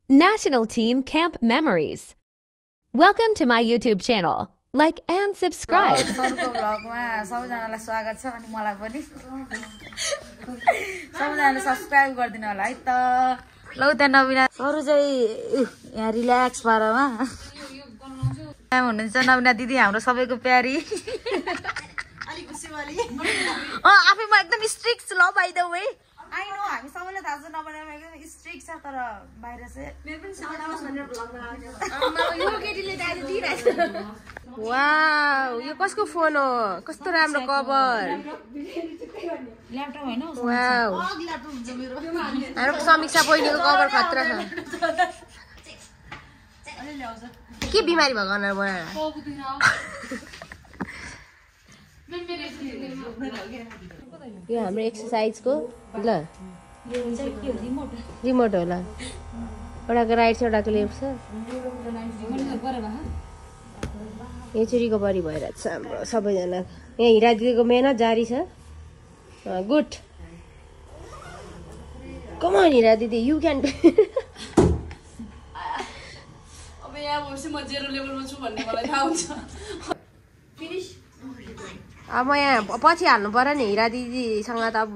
National Team Camp Memories. Welcome to my YouTube channel. Like and subscribe. सबैजनालाई स्वागत छ अनि मलाई पनि सबैजनाले सब्स्क्राइब गर्दिनु होला है त लौ त नबिना अरु चाहिँ यहाँ रिल्याक्स पारामा हुनुहुन्छ नबिना दिदी हाम्रो सबैको प्यारी अलि खुसीवाली आफैमा एकदम स्ट्रिक्ट छ ल by the way I know हामी सबैले थाहा छ नबिनामा एकदम स्ट्रिक्ट छ तर बाहिर चाहिँ मेरो पनि साउन्ड भनेर ब्लग बनाएको यो केटीले दाजु दिइरहेछ वाउ यो कसको फोन हो कस्तो राम्रो कभर ल्यापटप हैन वाउ ल्यापटप हुन्छ मेरो हाम्रो समीक्षा बहिनीको कभर खतरा छ अलि ल्याउँछ के बिमारी भएको अनुहार बनाएर यो हाम्रो एक्सरसाइजको ल यो हुन्छ के रिमोट रिमोट होला एउटाको राइट छ एउटाको लेफ्ट छ यो चाहिँ रिकभरी भइरहेछ हाम्रो सबैजना यहाँ हिरा दिदीको मेहनत जारी छ गुड कम अन हिरा दिदी यु क्यान अब यहाँ बसी म जेरो लेभलमा छु भन्ने मलाई थाहा हुन्छ फिनिश अब म यहाँ पछि हाल्नु पर्यो नि हिरा दिदीसँग त अब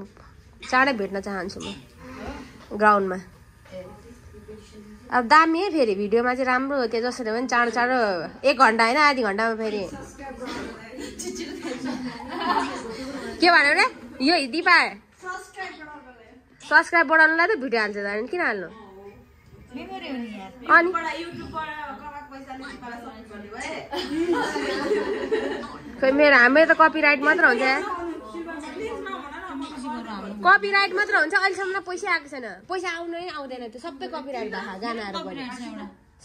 चाँडै भेट्न चाहन्छु म ग्राउन्डमा अब दामी है फेरि भिडियोमा चाहिँ राम्रो हो त्यो जसरी पनि चाँडो चाँडो 1 घन्टा होइन आधी घन्टामा फेरि के भन्यो रे यो दिपा सब्सक्राइब बढाउनुलाई त भिडियो हाल्छ त किन हाल्नु अनि खोइ मेरो हाम्रो त कपिराइट मात्र हुन्छ कपिराइट मात्र हुन्छ अहिलेसम्म पैसा आएको छैन पैसा आउनु नै आउँदैन त्यो सबै कपिराइट भएको गानाहरू पनि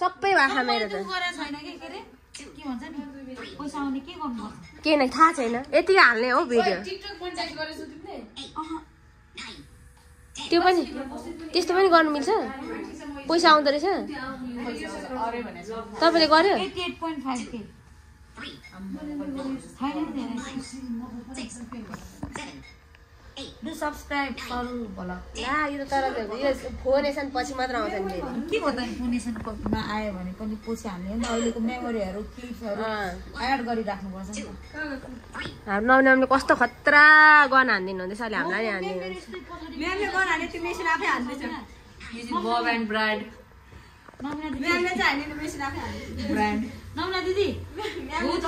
सबै भाषा मेरो त के नै थाहा छैन यति हाल्ने हो भिडियो त्यो पनि त्यस्तो पनि गर्नु मिल्छ पैसा आउँदो रहेछ तपाईँले गर्यो Do subscribe बोला ला यो तर यो फोनेसन पछि मात्र आउँछ नि के गर्दा फोनेसन मा आयो भने पनि पछि हामीले नि अहिलेको मेमोरीहरु क्लिप्सहरु एड गरि राख्नु पर्छ नि हाम्रो नौनामले कस्तो खतरा गन हान्दिनु हुँदैछ अहिले हामीलाई नि हान्दिनु मेमले गन हाने त्यो मेसिन आफै हान्दैछ युजिङ बब एन्ड ब्रान्ड नौना दिदी मेमले चाहिँ हान्दिनु मेसिन आफै हान्दैछ ब्रान्ड नौना दिदी हो त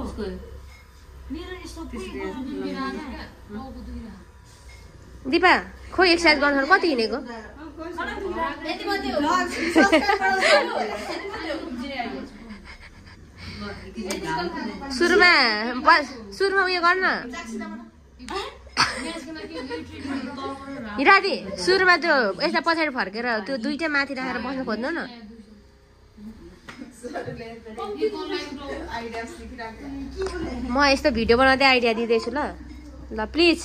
उसको दिपा खोइ एक्सर्साइज गर्नु कति हिँडेको सुरुमा उयो गर्न हिरादी सुरुमा त्यो यता पछाडि फर्केर त्यो दुईटा माथि राखेर बस्न खोज्नु न म यस्तो भिडियो बनाउँदै आइडिया दिँदैछु ल ल प्लिज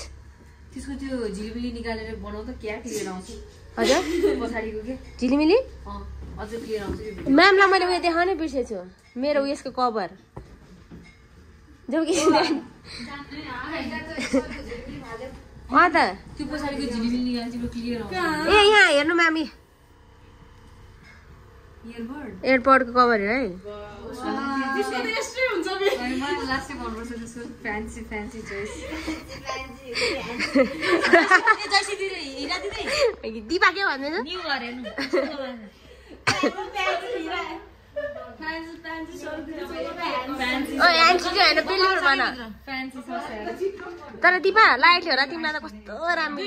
त्यसको त्यो झिलिमिली निकालेर बनाउँदा क्या क्लियर आउँछ हजुर पछाडिको के झिलिमिली अझ क्लियर आउँछ म्यामलाई मैले उयो देखाउनै बिर्सेछु मेरो उयसको कभर जो कि त त्यो पछाडिको झिलिमिली निकालेर त्यो क्लियर आउँछ ए यहाँ हेर्नु मामी एयरपोर्टको कभर है दिपा के भन्दैन तर दिपा लाइटले होला तिमीलाई त कस्तो राम्रो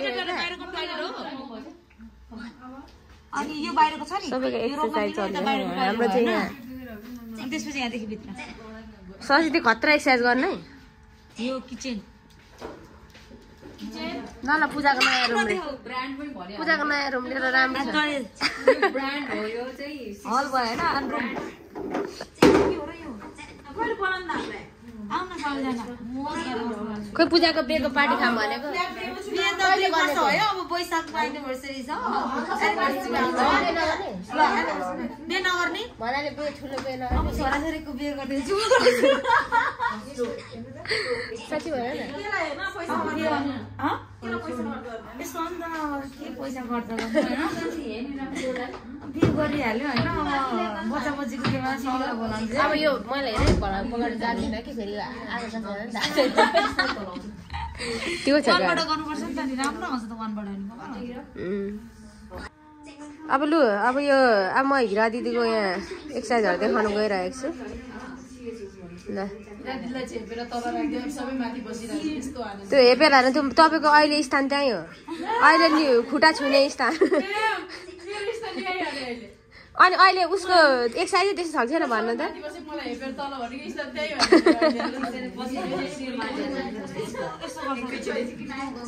अनि यो बाहिरको छ नि सबैको एक्सरसाइज चल्छ हाम्रो चाहिँ यहाँ त्यसपछि यहाँदेखि भित्र सजिलो खतरा एक्सरसाइज गर्ने यो किचन ल ल पूजाको नयाँ रुम रे पूजाको नयाँ रुम लिएर राम्रो छ ब्रान्ड हो यो चाहिँ हल भयो हैन अनि रुम के हो र यो कहिले बनाउन लाग्यो आउन सबैजना खोइ पूजाको बेको पार्टी खाम भनेको कहिले गर्ने हो अब बैशाखको एनिभर्सरी छ बे नगर्ने भन्नाले बे ठुलो बे न अब छोराछोरीको बे गर्दैछु साच्चै भएन के हैन पैसा के पैसा खर्च गर्छ हैन गरिहाल्यो होइन बच्चा बच्चीको केमा सिकेर बोलाउँछ अब यो मैले हेरेँ पगार जान्दिनँ कि फेरि त्यो छ वानबाट गर्नुपर्छ नि त नि राम्रो आउँछ त वानबाट नि अब लु अब यो अब म हिरा दिदीको यहाँ एक्सर्साइजहरू देखाउनु गइरहेको छु ल त्यो हेपेर हाल्नु त्यो तपाईँको अहिले स्थान त्यहीँ हो अहिले नि खुट्टा छुने स्थान अनि अहिले उसको एक्सर्साइजै त्यस्तो छ छैन भन्नु त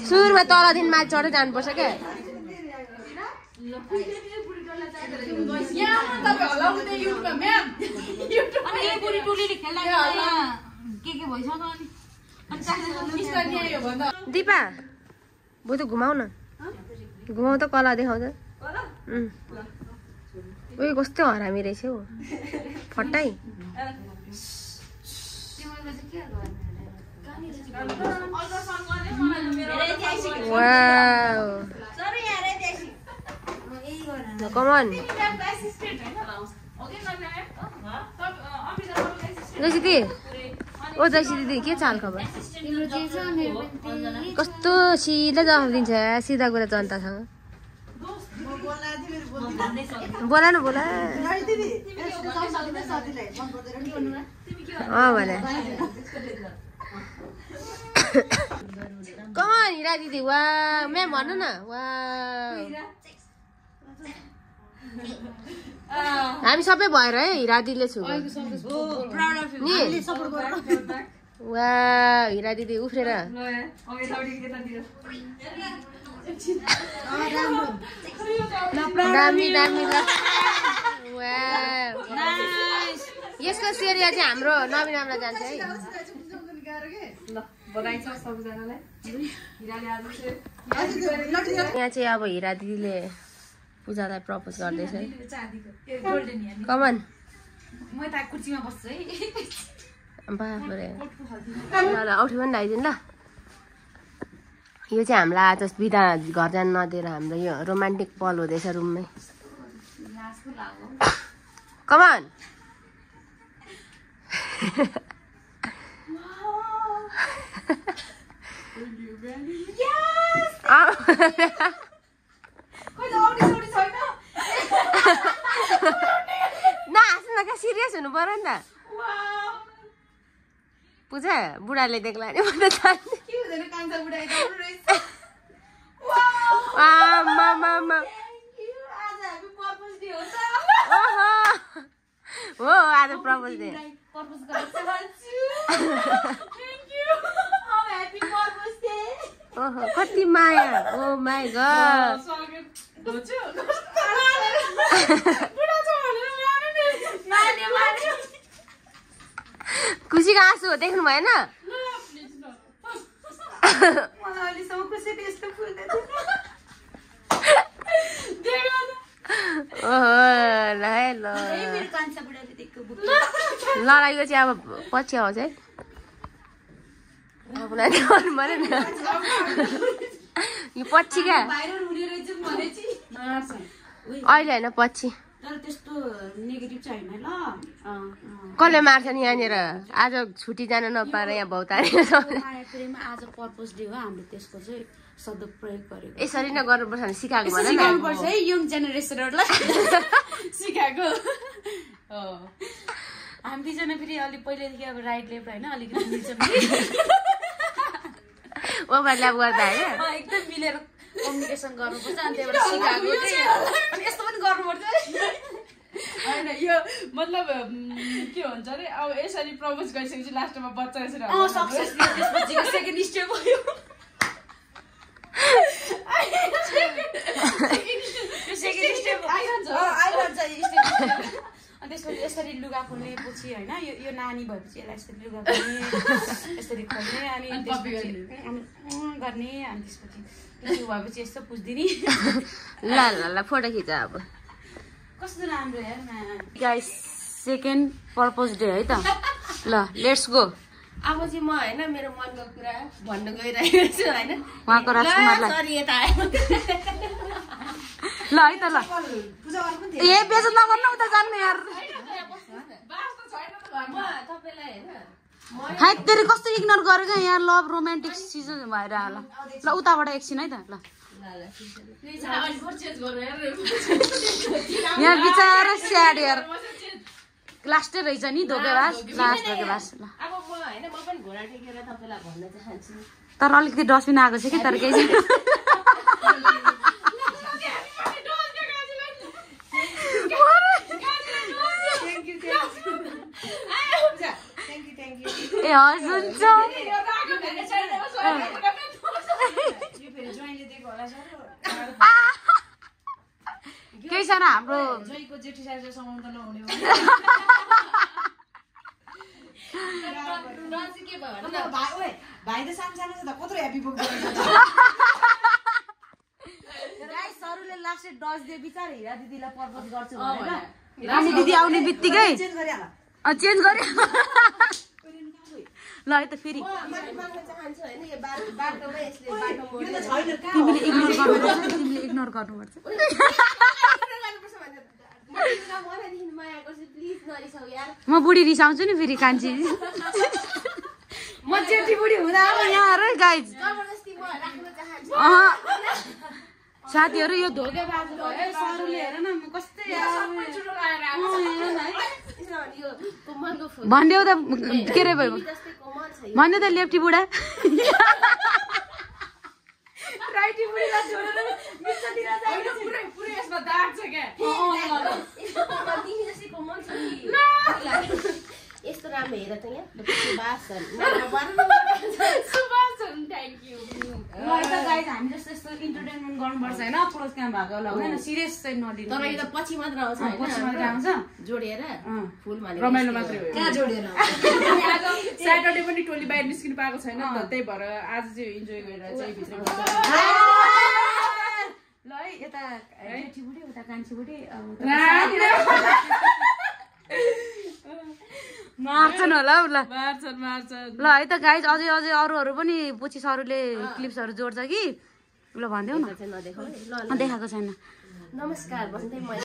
सुरुमा तलदेखि माथि चढ्दै जानुपर्छ क्या दिपा भो त घुमाउ न घुमाउ त कला देखाउँछ उयो कस्तो हरामी रहेछ हौ फटाइ कमन जैसी दिदी ओ जैसी दिदी के चाल खबर कस्तो सिधा जवाफ दिन्छ सिधा कुरा जनतासँग बोला न बोला भने कमान हिरा दिदी वा म्याम भन्नु न वा हामी सबै भएर है हिरा दिदीले छु वा हिरा दिदी उफ्रेर दामी दामी ल यसको सेरिया चाहिँ हाम्रो नवीन आमालाई जान्छ है यहाँ चाहिँ अब हिरा दिदीले पूजालाई प्रपोज गर्दैछ है कमन बाफरे ल औठी पनि लगाइदिनु ल यो चाहिँ हामीलाई आज बिदा घर जान नदिएर हाम्रो यो रोमान्टिक पल हुँदैछ रुममै कमन नहाँस्नु न क्या सिरियस हुनु पर्यो नि त पूजा बुढाले देख्ला नि म त हो आज प्रपोज डे ओहो कति माया ओ माई गॉड खुसीको आँसु देख्नु भएन लडाइको चाहिँ अब पछि आउँछ है गर्नु पऱ्यो नि यो पछि क्या अहिले होइन पछि कसले मार्छ नि यहाँनिर आज छुट्टी जान नपाएर यहाँ भौतारी आज पर्पस डे हो हामीले त्यसको चाहिँ सदुपयोग गरेको यसरी नै गर्नुपर्छ भने सिकाएको सिकाउनुपर्छ है यङ जेनेरेसनहरूलाई सिकाएको हामी दुईजना फेरि अलिक पहिल्यैदेखि अब राइट लेफ्ट होइन अलिकति मिल्छ ओभरल्याप गर्दा होइन एकदम मिलेर कम्युनिकेसन गर्नुपर्छ अनि त्यहाँबाट सिकाएको अनि यस्तो पनि गर्नुपर्छ होइन यो मतलब के भन्छ अरे अब यसरी प्रपोज गरिसकेपछि लास्टमा बच्चा यसरी सक्सेस त्यसपछि सेकेन्ड स्टेप भयो सेकेन्ड स्टेप आइरहन्छ अनि त्यसपछि यसरी लुगा खोल्ने पछि होइन यो नानी भएपछि यसलाई यसरी लुगा खोल्ने यसरी खोल्ने अनि गर्ने अनि त्यसपछि त्यो भएपछि यस्तो पुछ्दिने ल ल ल फोटो खिच अब कस्तो राम्रो यार गाइस सेकेन्ड पर्पस डे है त ल लेट्स गो अब चाहिँ म होइन मेरो मनको कुरा भन्न गइरहेको छु होइन उहाँको राजकुमारलाई सरी यता आयो ल है त ल ए बेजत नगर्नु उता जानु यार हाइ तेरो कस्तो इग्नोर गरेको यहाँ लभ रोमान्टिक सिजन भएर ल ल उताबाट एकछिन है त ल यहाँ बिचारा स्याड यार लास्टै रहेछ नि धोकेबाज लास्ट धोकेबाज ल तर अलिकति डस्टबिन आएको छ कि तर केही छैन ए हजुर हुन्छ केही छैन हाम्रो भाइ त सानो छ त कत्रो ह्याप्पी बर्थडे गाइस सरुले लास्ट डज दिए बिचारा हिरा दिदीलाई प्रपोज गर्छु भनेर रानी दिदी आउने बित्तिकै चेन्ज गरिहाल चेन्ज गरे ल है त फेरि तिमीले इग्नोर गर्नुपर्छ म बुढी रिसाउँछु नि फेरि कान्छी म जेठी बुढी हुँदा अब यहाँ र गाइज साथीहरू यो धोकेबाज भयो सरुले हेर न म कस्तै भनिदेऊ त के रे भयो भन्यो त लेफ्टी बुढा राइटी बुढीलाई छोडेर मिच्चतिर जान्छ पुरै पुरै यसमा दाग छ के यस्तो राम्रो हेर त यहाँ थ्याङ्क यू ल त गाइज हामी जस्तो यस्तो इन्टरटेनमेन्ट गर्नुपर्छ हैन अप्रोच त्यहाँ भएको होला हैन सिरियस चाहिँ नदिनु तर यो त पछि मात्र आउँछ पछि मात्र आउँछ जोडेर फुल माने रमाइलो मात्रै हो कहाँ जोडेन स्याटरडे पनि टोली बाहिर निस्किनु पाएको छैन नि त त्यही भएर आज चाहिँ इन्जोय गरेर चाहिँ भित्र ल है यता जेठी बुढी उता कान्छी बुढी मार्छन् होला ल मार्छन् ल है त गाइज अझै अरूहरू पनि पछि सरुले क्लिप्सहरू जोड्छ कि ल भनिदेऊ न नदेखाऊ देखाएको छैन नमस्कार भन्दै